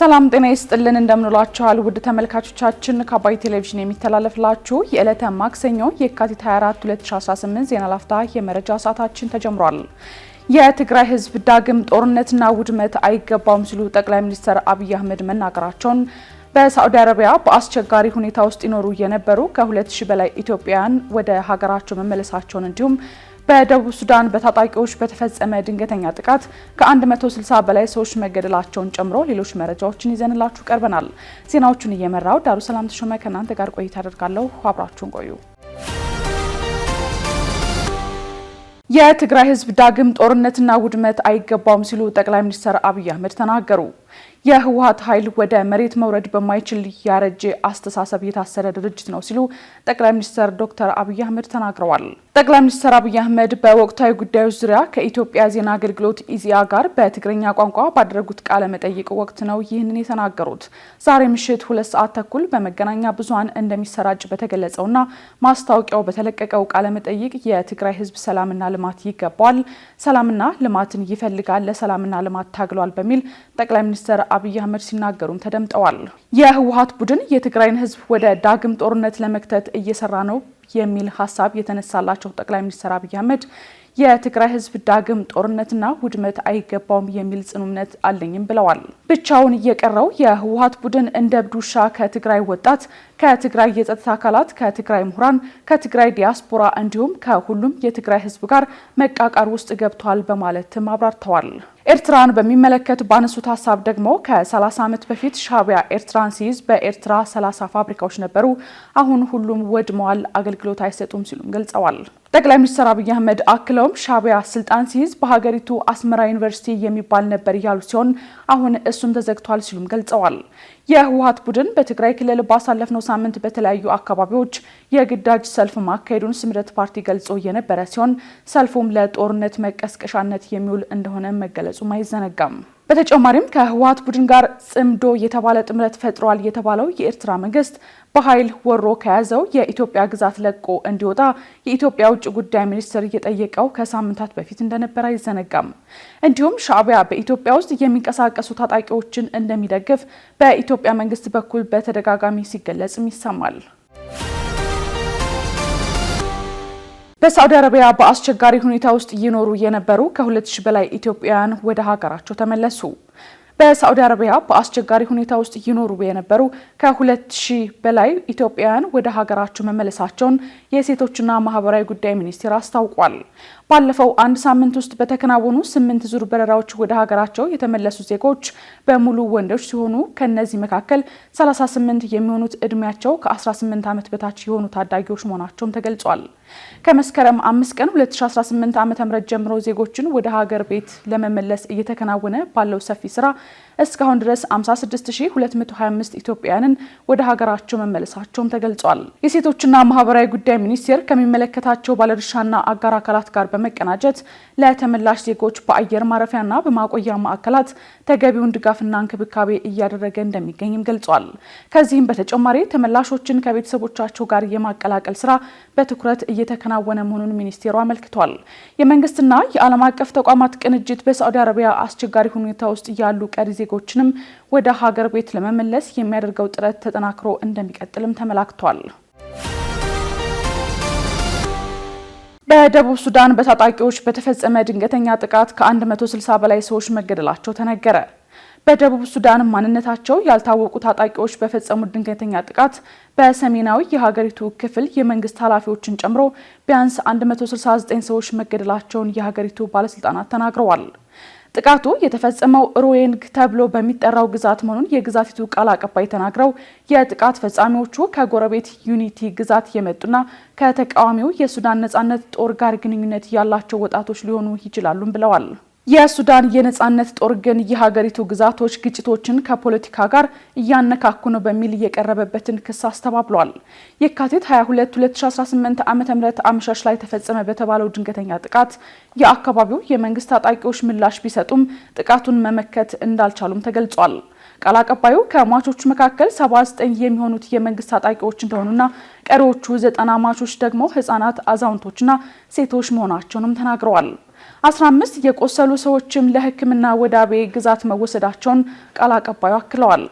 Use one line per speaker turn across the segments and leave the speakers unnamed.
ሰላም ጤና ይስጥልን እንደምንላችኋል ውድ ተመልካቾቻችን ከአባይ ቴሌቪዥን የሚተላለፍላችሁ የዕለተ ማክሰኞ የካቲት 24 2018 ዜና ላፍታ የመረጃ ሰዓታችን ተጀምሯል። የትግራይ ህዝብ ዳግም ጦርነትና ውድመት አይገባውም ሲሉ ጠቅላይ ሚኒስትር አብይ አህመድ መናገራቸውን፣ በሳዑዲ አረቢያ በአስቸጋሪ ሁኔታ ውስጥ ይኖሩ የነበሩ ከ2000 በላይ ኢትዮጵያውያን ወደ ሀገራቸው መመለሳቸውን እንዲሁም በደቡብ ሱዳን በታጣቂዎች በተፈጸመ ድንገተኛ ጥቃት ከ160 በላይ ሰዎች መገደላቸውን ጨምሮ ሌሎች መረጃዎችን ይዘንላችሁ ቀርበናል። ዜናዎቹን እየመራው ዳሩ ሰላም ተሾመ ከናንተ ጋር ቆይታ አደርጋለሁ። አብራችሁን ቆዩ። የትግራይ ህዝብ ዳግም ጦርነትና ውድመት አይገባውም ሲሉ ጠቅላይ ሚኒስትር አብይ አህመድ ተናገሩ። የህወሓት ኃይል ወደ መሬት መውረድ በማይችል ያረጀ አስተሳሰብ የታሰረ ድርጅት ነው ሲሉ ጠቅላይ ሚኒስትር ዶክተር አብይ አህመድ ተናግረዋል። ጠቅላይ ሚኒስትር አብይ አህመድ በወቅታዊ ጉዳዮች ዙሪያ ከኢትዮጵያ ዜና አገልግሎት ኢዜአ ጋር በትግርኛ ቋንቋ ባደረጉት ቃለ መጠይቅ ወቅት ነው ይህንን የተናገሩት። ዛሬ ምሽት 2 ሰዓት ተኩል በመገናኛ ብዙሃን እንደሚሰራጭ በተገለጸውና ማስታወቂያው በተለቀቀው ቃለ መጠይቅ የትግራይ ህዝብ ሰላምና ልማት ይገባዋል፣ ሰላምና ልማትን ይፈልጋል፣ ለሰላምና ልማት ታግሏል በሚል ጠቅላይ ሚኒስትር አብይ አህመድ ሲናገሩም ተደምጠዋል። የህወሓት ቡድን የትግራይን ህዝብ ወደ ዳግም ጦርነት ለመክተት እየሰራ ነው የሚል ሀሳብ የተነሳላቸው ጠቅላይ ሚኒስትር አብይ አህመድ የትግራይ ህዝብ ዳግም ጦርነትና ውድመት አይገባውም የሚል ጽኑ እምነት አለኝም ብለዋል። ብቻውን እየቀረው የህወሓት ቡድን እንደ እብድ ውሻ ከትግራይ ወጣት፣ ከትግራይ የጸጥታ አካላት፣ ከትግራይ ምሁራን፣ ከትግራይ ዲያስፖራ እንዲሁም ከሁሉም የትግራይ ህዝብ ጋር መቃቃር ውስጥ ገብቷል በማለትም አብራርተዋል። ኤርትራን በሚመለከት ባነሱት ሀሳብ ደግሞ ከ30 ዓመት በፊት ሻዕቢያ ኤርትራን ሲይዝ በኤርትራ 30 ፋብሪካዎች ነበሩ፣ አሁን ሁሉም ወድመዋል፣ አገልግሎት አይሰጡም ሲሉም ገልጸዋል። ጠቅላይ ሚኒስትር አብይ አህመድ አክለውም ሻዕቢያ ስልጣን ሲይዝ በሀገሪቱ አስመራ ዩኒቨርሲቲ የሚባል ነበር ያሉ ሲሆን አሁን እሱም ተዘግቷል ሲሉም ገልጸዋል። የህወሓት ቡድን በትግራይ ክልል ባሳለፍነው ሳምንት በተለያዩ አካባቢዎች የግዳጅ ሰልፍ ማካሄዱን ስምረት ፓርቲ ገልጾ የነበረ ሲሆን ሰልፉም ለጦርነት መቀስቀሻነት የሚውል እንደሆነ መገለጹም አይዘነጋም። በተጨማሪም ከህወሓት ቡድን ጋር ጽምዶ የተባለ ጥምረት ፈጥሯል የተባለው የኤርትራ መንግስት በኃይል ወሮ ከያዘው የኢትዮጵያ ግዛት ለቆ እንዲወጣ የኢትዮጵያ ውጭ ጉዳይ ሚኒስትር እየጠየቀው ከሳምንታት በፊት እንደነበረ አይዘነጋም። እንዲሁም ሻዕቢያ በኢትዮጵያ ውስጥ የሚንቀሳቀሱ ታጣቂዎችን እንደሚደግፍ በኢትዮጵያ መንግስት በኩል በተደጋጋሚ ሲገለጽም ይሰማል። በሳዑዲ አረቢያ በአስቸጋሪ ሁኔታ ውስጥ ይኖሩ የነበሩ ከ2000 በላይ ኢትዮጵያውያን ወደ ሀገራቸው ተመለሱ። በሳዑዲ አረቢያ በአስቸጋሪ ሁኔታ ውስጥ ይኖሩ የነበሩ ከ2000 በላይ ኢትዮጵያውያን ወደ ሀገራቸው መመለሳቸውን የሴቶችና ማህበራዊ ጉዳይ ሚኒስቴር አስታውቋል። ባለፈው አንድ ሳምንት ውስጥ በተከናወኑ 8 ዙር በረራዎች ወደ ሀገራቸው የተመለሱ ዜጎች በሙሉ ወንዶች ሲሆኑ ከነዚህ መካከል 38 የሚሆኑት እድሜያቸው ከ18 ዓመት በታች የሆኑ ታዳጊዎች መሆናቸውም ተገልጿል። ከመስከረም 5 ቀን 2018 ዓ.ም ጀምሮ ዜጎችን ወደ ሀገር ቤት ለመመለስ እየተከናወነ ባለው ሰፊ ስራ እስካሁን ድረስ 56225 ኢትዮጵያውያንን ወደ ሀገራቸው መመለሳቸውም ተገልጿል። የሴቶችና ማህበራዊ ጉዳይ ሚኒስቴር ከሚመለከታቸው ባለድርሻና አጋር አካላት ጋር በመቀናጀት ለተመላሽ ዜጎች በአየር ማረፊያና በማቆያ ማዕከላት ተገቢውን ድጋፍና እንክብካቤ እያደረገ እንደሚገኝም ገልጿል። ከዚህም በተጨማሪ ተመላሾችን ከቤተሰቦቻቸው ጋር የማቀላቀል ስራ በትኩረት እየተከናወነ መሆኑን ሚኒስቴሩ አመልክቷል። የመንግስትና የዓለም አቀፍ ተቋማት ቅንጅት በሳዑዲ አረቢያ አስቸጋሪ ሁኔታ ውስጥ ያሉ ቀሪ ዜጎችንም ወደ ሀገር ቤት ለመመለስ የሚያደርገው ጥረት ተጠናክሮ እንደሚቀጥልም ተመላክቷል። በደቡብ ሱዳን በታጣቂዎች በተፈጸመ ድንገተኛ ጥቃት ከ160 በላይ ሰዎች መገደላቸው ተነገረ። በደቡብ ሱዳን ማንነታቸው ያልታወቁ ታጣቂዎች በፈጸሙት ድንገተኛ ጥቃት በሰሜናዊ የሀገሪቱ ክፍል የመንግስት ኃላፊዎችን ጨምሮ ቢያንስ 169 ሰዎች መገደላቸውን የሀገሪቱ ባለስልጣናት ተናግረዋል። ጥቃቱ የተፈጸመው ሮዌንግ ተብሎ በሚጠራው ግዛት መሆኑን የግዛቲቱ ቃል አቀባይ ተናግረው የጥቃት ፈጻሚዎቹ ከጎረቤት ዩኒቲ ግዛት የመጡና ከተቃዋሚው የሱዳን ነጻነት ጦር ጋር ግንኙነት ያላቸው ወጣቶች ሊሆኑ ይችላሉም ብለዋል። የሱዳን የነጻነት ጦር ግን የሀገሪቱ ግዛቶች ግጭቶችን ከፖለቲካ ጋር እያነካኩ ነው በሚል የቀረበበትን ክስ አስተባብሏል። የካቲት 22 2018 ዓ.ም አመሻሽ ላይ ተፈጸመ በተባለው ድንገተኛ ጥቃት የአካባቢው የመንግስት ታጣቂዎች ምላሽ ቢሰጡም ጥቃቱን መመከት እንዳልቻሉም ተገልጿል። ቃል አቀባዩ ከሟቾቹ መካከል 79 የሚሆኑት የመንግስት ታጣቂዎች እንደሆኑና ቀሪዎቹ 90 ሟቾች ደግሞ ህጻናት፣ አዛውንቶችና ሴቶች መሆናቸውንም ተናግረዋል። 15 የቆሰሉ ሰዎችም ለሕክምና ወደ አቤ ግዛት መወሰዳቸውን ቃል አቀባዩ አክለዋል።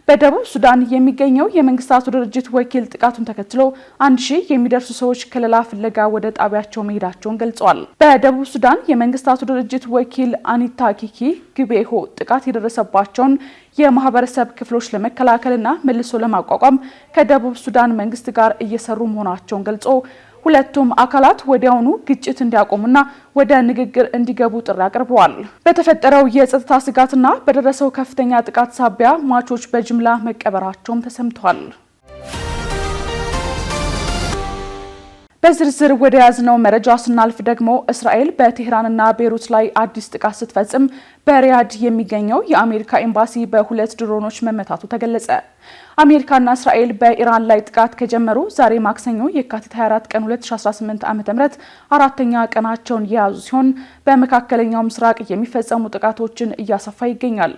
በደቡብ ሱዳን የሚገኘው የመንግስታቱ ድርጅት ወኪል ጥቃቱን ተከትሎ 1000 የሚደርሱ ሰዎች ከለላ ፍለጋ ወደ ጣቢያቸው መሄዳቸውን ገልጸዋል። በደቡብ ሱዳን የመንግስታቱ ድርጅት ወኪል አኒታ ኪኪ ግቤሆ ጥቃት የደረሰባቸውን የማህበረሰብ ክፍሎች ለመከላከልና መልሶ ለማቋቋም ከደቡብ ሱዳን መንግስት ጋር እየሰሩ መሆናቸውን ገልጾ ሁለቱም አካላት ወዲያውኑ ግጭት እንዲያቆሙና ወደ ንግግር እንዲገቡ ጥሪ አቅርበዋል። በተፈጠረው የጸጥታ ስጋትና በደረሰው ከፍተኛ ጥቃት ሳቢያ ሟቾች በጅምላ መቀበራቸውም ተሰምቷል። በዝርዝር ወደ ያዝነው መረጃ ስናልፍ ደግሞ እስራኤል በቴህራንና ቤይሩት ላይ አዲስ ጥቃት ስትፈጽም በሪያድ የሚገኘው የአሜሪካ ኤምባሲ በሁለት ድሮኖች መመታቱ ተገለጸ። አሜሪካና እስራኤል በኢራን ላይ ጥቃት ከጀመሩ ዛሬ ማክሰኞ የካቲት 24 ቀን 2018 ዓ.ም አራተኛ ቀናቸውን የያዙ ሲሆን በመካከለኛው ምስራቅ የሚፈጸሙ ጥቃቶችን እያሰፋ ይገኛል።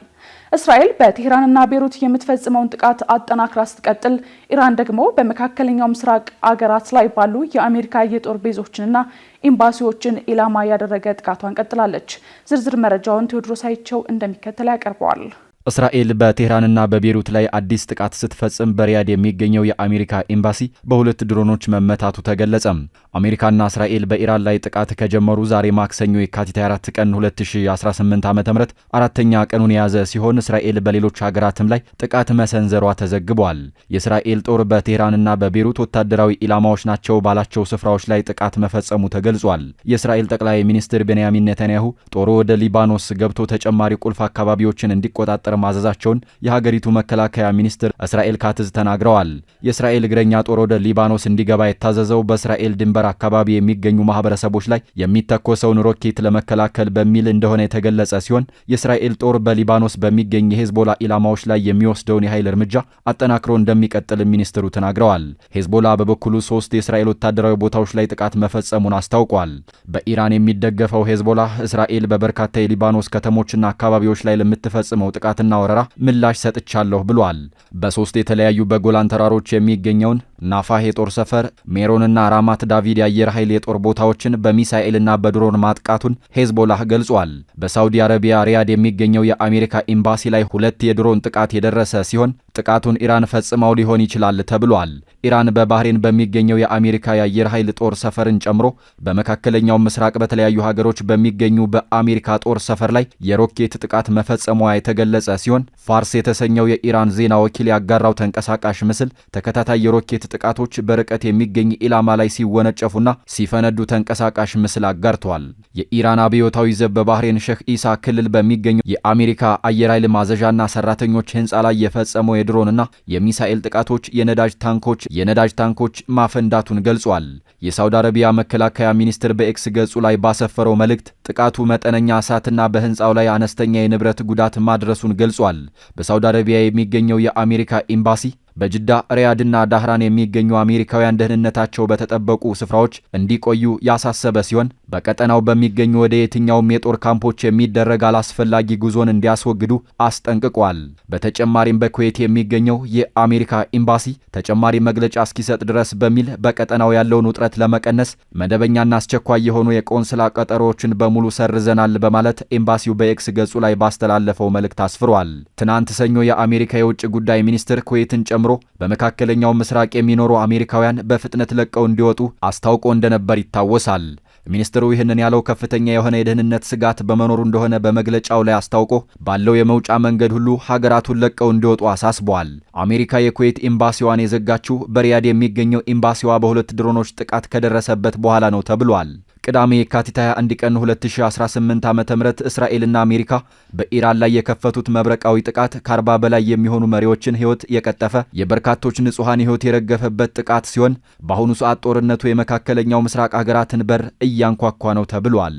እስራኤል በቴህራንና ቤይሩት የምትፈጽመውን ጥቃት አጠናክራ ስትቀጥል፣ ኢራን ደግሞ በመካከለኛው ምስራቅ አገራት ላይ ባሉ የአሜሪካ የጦር ቤዞችንና ኤምባሲዎችን ኢላማ ያደረገ ጥቃቷን ቀጥላለች። ዝርዝር መረጃውን ቴዎድሮስ አይቸው እንደሚከተል ያቀርበዋል።
እስራኤል በቴህራንና በቤይሩት ላይ አዲስ ጥቃት ስትፈጽም በሪያድ የሚገኘው የአሜሪካ ኤምባሲ በሁለት ድሮኖች መመታቱ ተገለጸ። አሜሪካና እስራኤል በኢራን ላይ ጥቃት ከጀመሩ ዛሬ ማክሰኞ የካቲት 24 ቀን 2018 ዓ.ም አራተኛ ቀኑን የያዘ ሲሆን እስራኤል በሌሎች ሀገራትም ላይ ጥቃት መሰንዘሯ ተዘግቧል። የእስራኤል ጦር በቴህራንና በቤይሩት ወታደራዊ ኢላማዎች ናቸው ባላቸው ስፍራዎች ላይ ጥቃት መፈጸሙ ተገልጿል። የእስራኤል ጠቅላይ ሚኒስትር ቤንያሚን ኔታንያሁ ጦሩ ወደ ሊባኖስ ገብቶ ተጨማሪ ቁልፍ አካባቢዎችን እንዲቆጣጠር ማዘዛቸውን የሀገሪቱ መከላከያ ሚኒስትር እስራኤል ካትዝ ተናግረዋል። የእስራኤል እግረኛ ጦር ወደ ሊባኖስ እንዲገባ የታዘዘው በእስራኤል ድንበር አካባቢ የሚገኙ ማህበረሰቦች ላይ የሚተኮሰውን ሮኬት ለመከላከል በሚል እንደሆነ የተገለጸ ሲሆን የእስራኤል ጦር በሊባኖስ በሚገኝ የሄዝቦላ ኢላማዎች ላይ የሚወስደውን የኃይል እርምጃ አጠናክሮ እንደሚቀጥል ሚኒስትሩ ተናግረዋል። ሄዝቦላ በበኩሉ 3 የእስራኤል ወታደራዊ ቦታዎች ላይ ጥቃት መፈጸሙን አስታውቋል። በኢራን የሚደገፈው ሄዝቦላ እስራኤል በበርካታ የሊባኖስ ከተሞችና አካባቢዎች ላይ ለምትፈጽመው ጥቃት ና ወረራ ምላሽ ሰጥቻለሁ ብሏል። በሶስት የተለያዩ በጎላን ተራሮች የሚገኘውን ናፋህ የጦር ሰፈር፣ ሜሮንና ራማት ዳቪድ የአየር ኃይል የጦር ቦታዎችን በሚሳኤልና በድሮን ማጥቃቱን ሄዝቦላህ ገልጿል። በሳውዲ አረቢያ ሪያድ የሚገኘው የአሜሪካ ኤምባሲ ላይ 2 የድሮን ጥቃት የደረሰ ሲሆን ጥቃቱን ኢራን ፈጽመው ሊሆን ይችላል ተብሏል። ኢራን በባህሬን በሚገኘው የአሜሪካ የአየር ኃይል ጦር ሰፈርን ጨምሮ በመካከለኛው ምስራቅ በተለያዩ ሀገሮች በሚገኙ በአሜሪካ ጦር ሰፈር ላይ የሮኬት ጥቃት መፈጸሟ የተገለጸ ሲሆን ፋርስ የተሰኘው የኢራን ዜና ወኪል ያጋራው ተንቀሳቃሽ ምስል ተከታታይ የሮኬት ጥቃቶች በርቀት የሚገኝ ኢላማ ላይ ሲወነጨፉና ሲፈነዱ ተንቀሳቃሽ ምስል አጋርተዋል። የኢራን አብዮታዊ ዘብ በባህሬን ሼክ ኢሳ ክልል በሚገኙ የአሜሪካ አየር ኃይል ማዘዣና ሰራተኞች ህንፃ ላይ የፈጸመው የድሮንና የሚሳኤል ጥቃቶች የነዳጅ ታንኮች ማፈንዳቱን ገልጿል። የሳውዲ አረቢያ መከላከያ ሚኒስትር በኤክስ ገጹ ላይ ባሰፈረው መልእክት ጥቃቱ መጠነኛ እሳትና በህንፃው ላይ አነስተኛ የንብረት ጉዳት ማድረሱን ገልጿል። በሳውዲ አረቢያ የሚገኘው የአሜሪካ ኤምባሲ በጅዳ ሪያድና ዳህራን የሚገኙ አሜሪካውያን ደህንነታቸው በተጠበቁ ስፍራዎች እንዲቆዩ ያሳሰበ ሲሆን በቀጠናው በሚገኙ ወደ የትኛውም የጦር ካምፖች የሚደረግ አላስፈላጊ ጉዞን እንዲያስወግዱ አስጠንቅቋል። በተጨማሪም በኩዌት የሚገኘው የአሜሪካ ኤምባሲ ተጨማሪ መግለጫ እስኪሰጥ ድረስ በሚል በቀጠናው ያለውን ውጥረት ለመቀነስ መደበኛና አስቸኳይ የሆኑ የቆንስላ ቀጠሮዎችን በሙሉ ሰርዘናል በማለት ኤምባሲው በኤክስ ገጹ ላይ ባስተላለፈው መልእክት አስፍሯል። ትናንት ሰኞ የአሜሪካ የውጭ ጉዳይ ሚኒስትር ኩዌትን ጨምሮ በመካከለኛው ምስራቅ የሚኖሩ አሜሪካውያን በፍጥነት ለቀው እንዲወጡ አስታውቆ እንደነበር ይታወሳል። ሚኒስትሩ ይህንን ያለው ከፍተኛ የሆነ የደህንነት ስጋት በመኖሩ እንደሆነ በመግለጫው ላይ አስታውቆ ባለው የመውጫ መንገድ ሁሉ ሀገራቱን ለቀው እንዲወጡ አሳስበዋል። አሜሪካ የኩዌት ኤምባሲዋን የዘጋችው በሪያድ የሚገኘው ኤምባሲዋ በሁለት ድሮኖች ጥቃት ከደረሰበት በኋላ ነው ተብሏል። ቅዳሜ የካቲት 21 ቀን 2018 ዓ.ም እስራኤልና አሜሪካ በኢራን ላይ የከፈቱት መብረቃዊ ጥቃት ከ40 በላይ የሚሆኑ መሪዎችን ሕይወት የቀጠፈ የበርካቶች ንጹሃን ሕይወት የረገፈበት ጥቃት ሲሆን በአሁኑ ሰዓት ጦርነቱ የመካከለኛው ምስራቅ ሀገራትን በር እያንኳኳ ነው ተብሏል።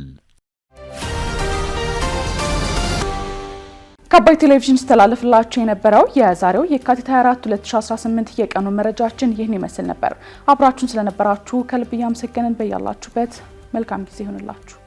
ከአባይ ቴሌቪዥን ስተላለፍላችሁ የነበረው የዛሬው የካቲት 24 2018 የቀኑ መረጃችን ይህን ይመስል ነበር። አብራችሁን ስለነበራችሁ ከልብ እያመሰገንን በያላችሁበት መልካም ጊዜ ይሁንላችሁ።